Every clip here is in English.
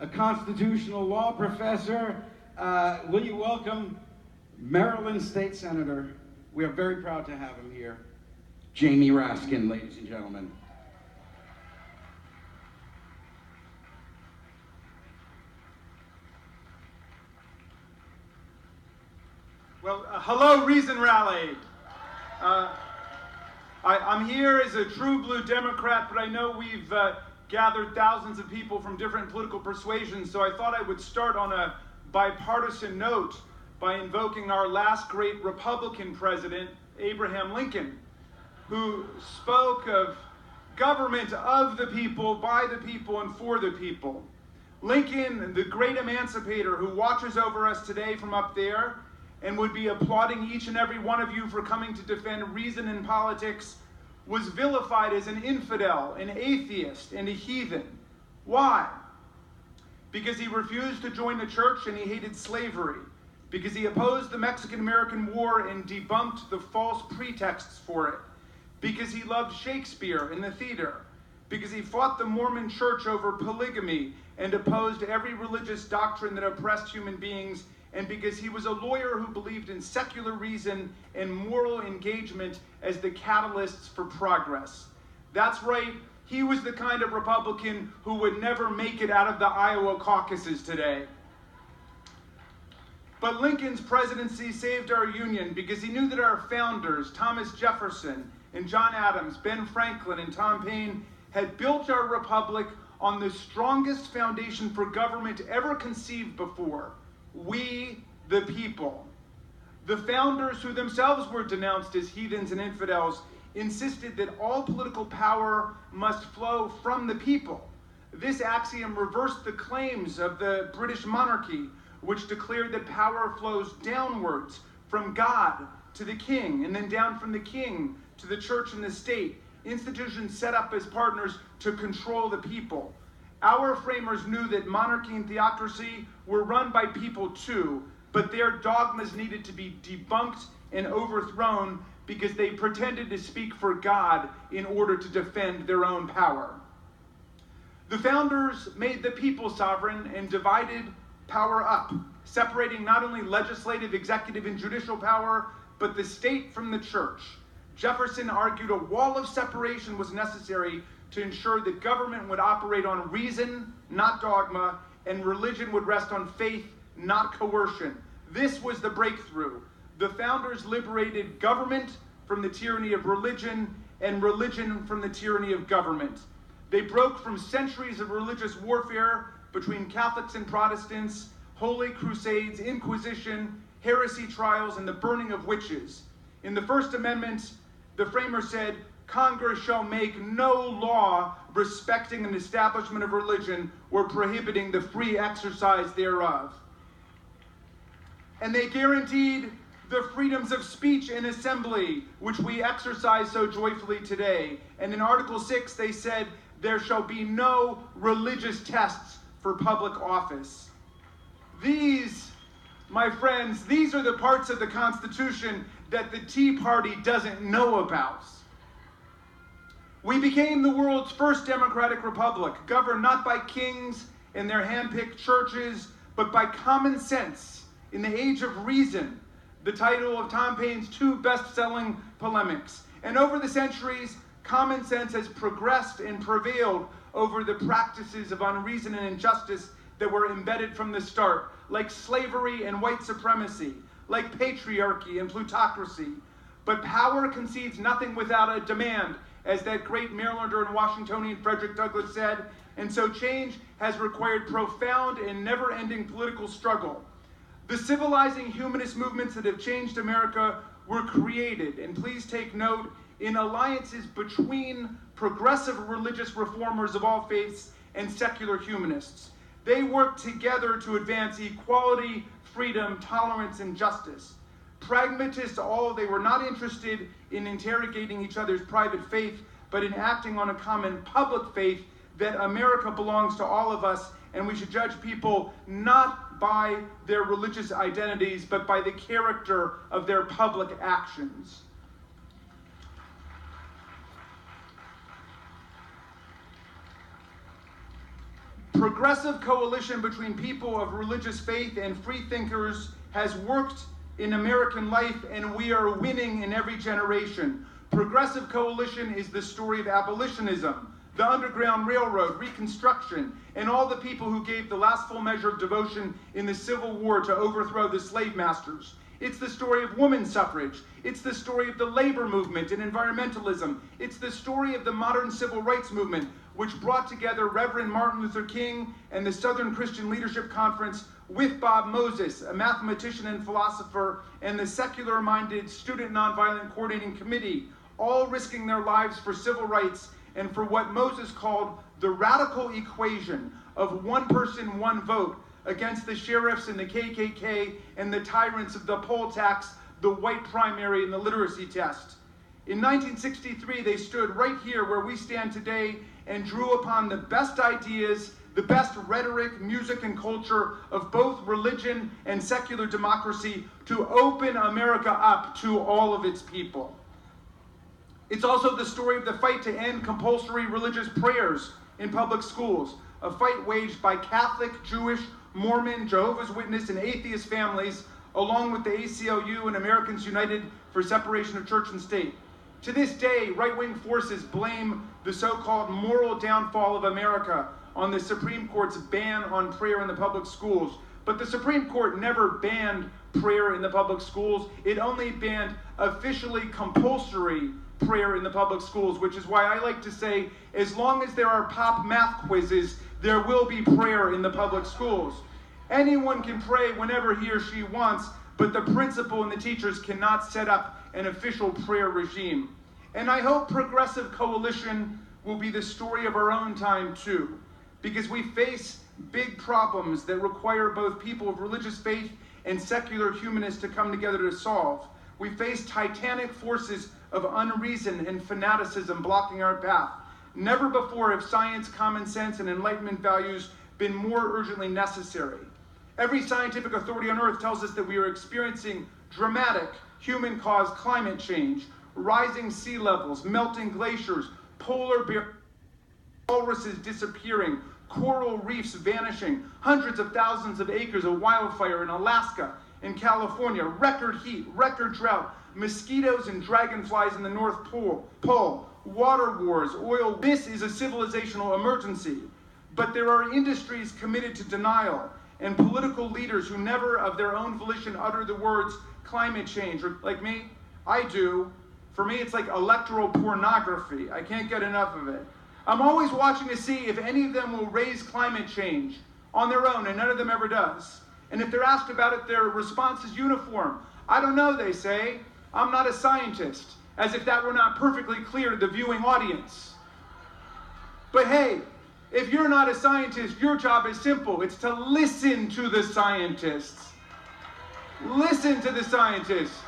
a constitutional law professor. Will you welcome Maryland State Senator? We are very proud to have him here, Jamie Raskin, ladies and gentlemen. Well, hello, Reason Rally. I'm here as a true blue Democrat, but I know we've gathered thousands of people from different political persuasions, so I thought I would start on a bipartisan note by invoking our last great Republican president, Abraham Lincoln, who spoke of government of the people, by the people, and for the people. Lincoln, the great emancipator who watches over us today from up there, and would be applauding each and every one of you for coming to defend reason in politics, was vilified as an infidel, an atheist, and a heathen. Why? Because he refused to join the church and he hated slavery. Because he opposed the Mexican-American War and debunked the false pretexts for it. Because he loved Shakespeare and the theater. Because he fought the Mormon church over polygamy and opposed every religious doctrine that oppressed human beings, and because he was a lawyer who believed in secular reason and moral engagement as the catalysts for progress. That's right, he was the kind of Republican who would never make it out of the Iowa caucuses today. But Lincoln's presidency saved our union because he knew that our founders, Thomas Jefferson and John Adams, Ben Franklin and Tom Paine, had built our republic on the strongest foundation for government ever conceived before. We, the people. The founders, who themselves were denounced as heathens and infidels, insisted that all political power must flow from the people. This axiom reversed the claims of the British monarchy, which declared that power flows downwards from God to the king, and then down from the king to the church and the state, institutions set up as partners to control the people. Our framers knew that monarchy and theocracy were run by people too, but their dogmas needed to be debunked and overthrown because they pretended to speak for God in order to defend their own power. The founders made the people sovereign and divided power up, separating not only legislative, executive, and judicial power, but the state from the church. Jefferson argued a wall of separation was necessary to ensure that government would operate on reason, not dogma, and religion would rest on faith, not coercion. This was the breakthrough. The founders liberated government from the tyranny of religion and religion from the tyranny of government. They broke from centuries of religious warfare between Catholics and Protestants, holy crusades, inquisition, heresy trials, and the burning of witches. In the First Amendment, the framers said, Congress shall make no law respecting an establishment of religion or prohibiting the free exercise thereof. And they guaranteed the freedoms of speech and assembly, which we exercise so joyfully today. And in Article 6, they said, there shall be no religious tests for public office. These, my friends, these are the parts of the Constitution that the Tea Party doesn't know about. We became the world's first democratic republic, governed not by kings and their hand-picked churches, but by common sense in the age of reason, the title of Tom Paine's two best-selling polemics. And over the centuries, common sense has progressed and prevailed over the practices of unreason and injustice that were embedded from the start, like slavery and white supremacy, like patriarchy and plutocracy. But power concedes nothing without a demand, as that great Marylander and Washingtonian Frederick Douglass said, and so change has required profound and never-ending political struggle. The civilizing humanist movements that have changed America were created, and please take note, in alliances between progressive religious reformers of all faiths and secular humanists. They worked together to advance equality, freedom, tolerance, and justice. Pragmatists all, they were not interested in interrogating each other's private faith, but in acting on a common public faith that America belongs to all of us, and we should judge people not by their religious identities, but by the character of their public actions. progressive coalition between people of religious faith and free thinkers has worked in American life, and we are winning in every generation. Progressive coalition is the story of abolitionism, the Underground Railroad, Reconstruction, and all the people who gave the last full measure of devotion in the Civil War to overthrow the slave masters. It's the story of women's suffrage. It's the story of the labor movement and environmentalism. It's the story of the modern civil rights movement, which brought together Reverend Martin Luther King and the Southern Christian Leadership Conference with Bob Moses, a mathematician and philosopher, and the secular-minded Student Nonviolent Coordinating Committee, all risking their lives for civil rights and for what Moses called the radical equation of one person, one vote, against the sheriffs and the KKK and the tyrants of the poll tax, the white primary, and the literacy test. In 1963, they stood right here where we stand today and drew upon the best ideas, the best rhetoric, music, and culture of both religion and secular democracy to open America up to all of its people. It's also the story of the fight to end compulsory religious prayers in public schools, a fight waged by Catholic, Jewish, Mormon, Jehovah's Witness, and atheist families, along with the ACLU and Americans United for Separation of Church and State. To this day, right-wing forces blame the so-called moral downfall of America on the Supreme Court's ban on prayer in the public schools. But the Supreme Court never banned prayer in the public schools. It only banned officially compulsory prayer in the public schools, which is why I like to say, as long as there are pop math quizzes, there will be prayer in the public schools. Anyone can pray whenever he or she wants, but the principal and the teachers cannot set up an official prayer regime. And I hope Progressive Coalition will be the story of our own time too, because we face big problems that require both people of religious faith and secular humanists to come together to solve. We face titanic forces of unreason and fanaticism blocking our path. Never before have science, common sense, and enlightenment values been more urgently necessary. Every scientific authority on Earth tells us that we are experiencing dramatic human-caused climate change, rising sea levels, melting glaciers, polar bear walruses disappearing, coral reefs vanishing, hundreds of thousands of acres of wildfire in Alaska, in California, record heat, record drought, mosquitoes and dragonflies in the North Pole, water wars, oil. This is a civilizational emergency. But there are industries committed to denial and political leaders who never of their own volition utter the words climate change. Like me, I do. For me, it's like electoral pornography. I can't get enough of it. I'm always watching to see if any of them will raise climate change on their own, and none of them ever does. And if they're asked about it, their response is uniform. I don't know, they say. I'm not a scientist, as if that were not perfectly clear to the viewing audience. But hey, if you're not a scientist, your job is simple. It's to listen to the scientists. Listen to the scientists.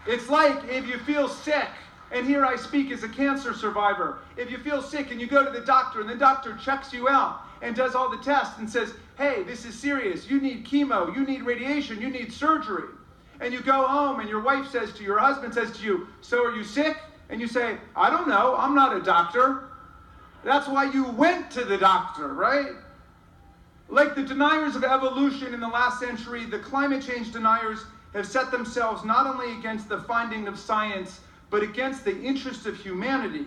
It's like if you feel sick, and here I speak as a cancer survivor. If you feel sick and you go to the doctor, and the doctor checks you out and does all the tests and says, hey, this is serious. You need chemo, you need radiation, you need surgery. And you go home and your wife says to you, your husband says to you, so are you sick? And you say, I don't know, I'm not a doctor. That's why you went to the doctor, right? Like the deniers of evolution in the last century, the climate change deniers have set themselves not only against the finding of science, but against the interest of humanity.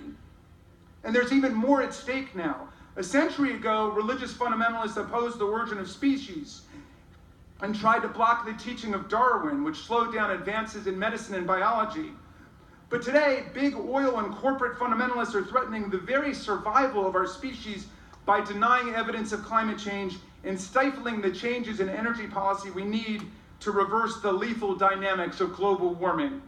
And there's even more at stake now. A century ago, religious fundamentalists opposed the origin of species and tried to block the teaching of Darwin, which slowed down advances in medicine and biology. But today, big oil and corporate fundamentalists are threatening the very survival of our species by denying evidence of climate change and stifling the changes in energy policy we need to reverse the lethal dynamics of global warming.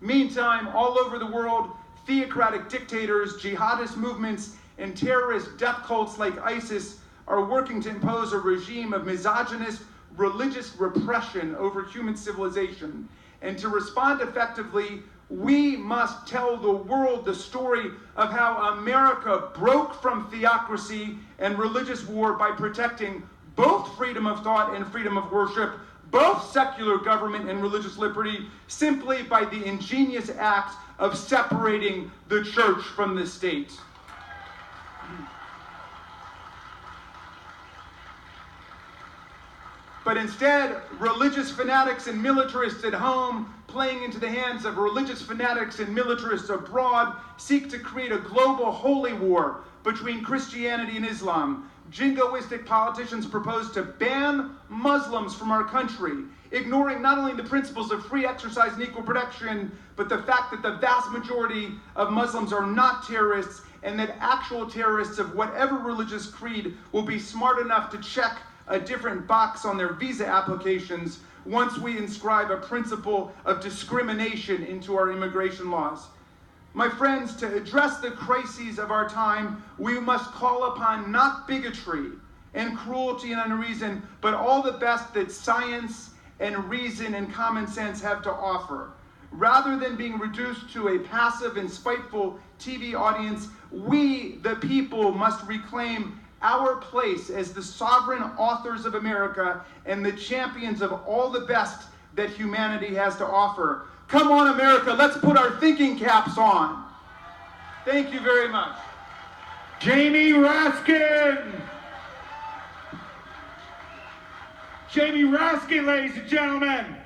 Meantime, all over the world, theocratic dictators, jihadist movements, and terrorist death cults like ISIS are working to impose a regime of misogynist religious repression over human civilization. And to respond effectively, we must tell the world the story of how America broke from theocracy and religious war by protecting both freedom of thought and freedom of worship, both secular government and religious liberty, simply by the ingenious act of separating the church from the state. But instead, religious fanatics and militarists at home, playing into the hands of religious fanatics and militarists abroad, seek to create a global holy war between Christianity and Islam. Jingoistic politicians propose to ban Muslims from our country, ignoring not only the principles of free exercise and equal protection, but the fact that the vast majority of Muslims are not terrorists, and that actual terrorists of whatever religious creed will be smart enough to check a different box on their visa applications once we inscribe a principle of discrimination into our immigration laws. My friends, to address the crises of our time, we must call upon not bigotry and cruelty and unreason, but all the best that science and reason and common sense have to offer. Rather than being reduced to a passive and spiteful TV audience, we, the people, must reclaim our place as the sovereign authors of America and the champions of all the best that humanity has to offer. Come on, America, let's put our thinking caps on. Thank you very much. Jamie Raskin! Jamie Raskin, ladies and gentlemen!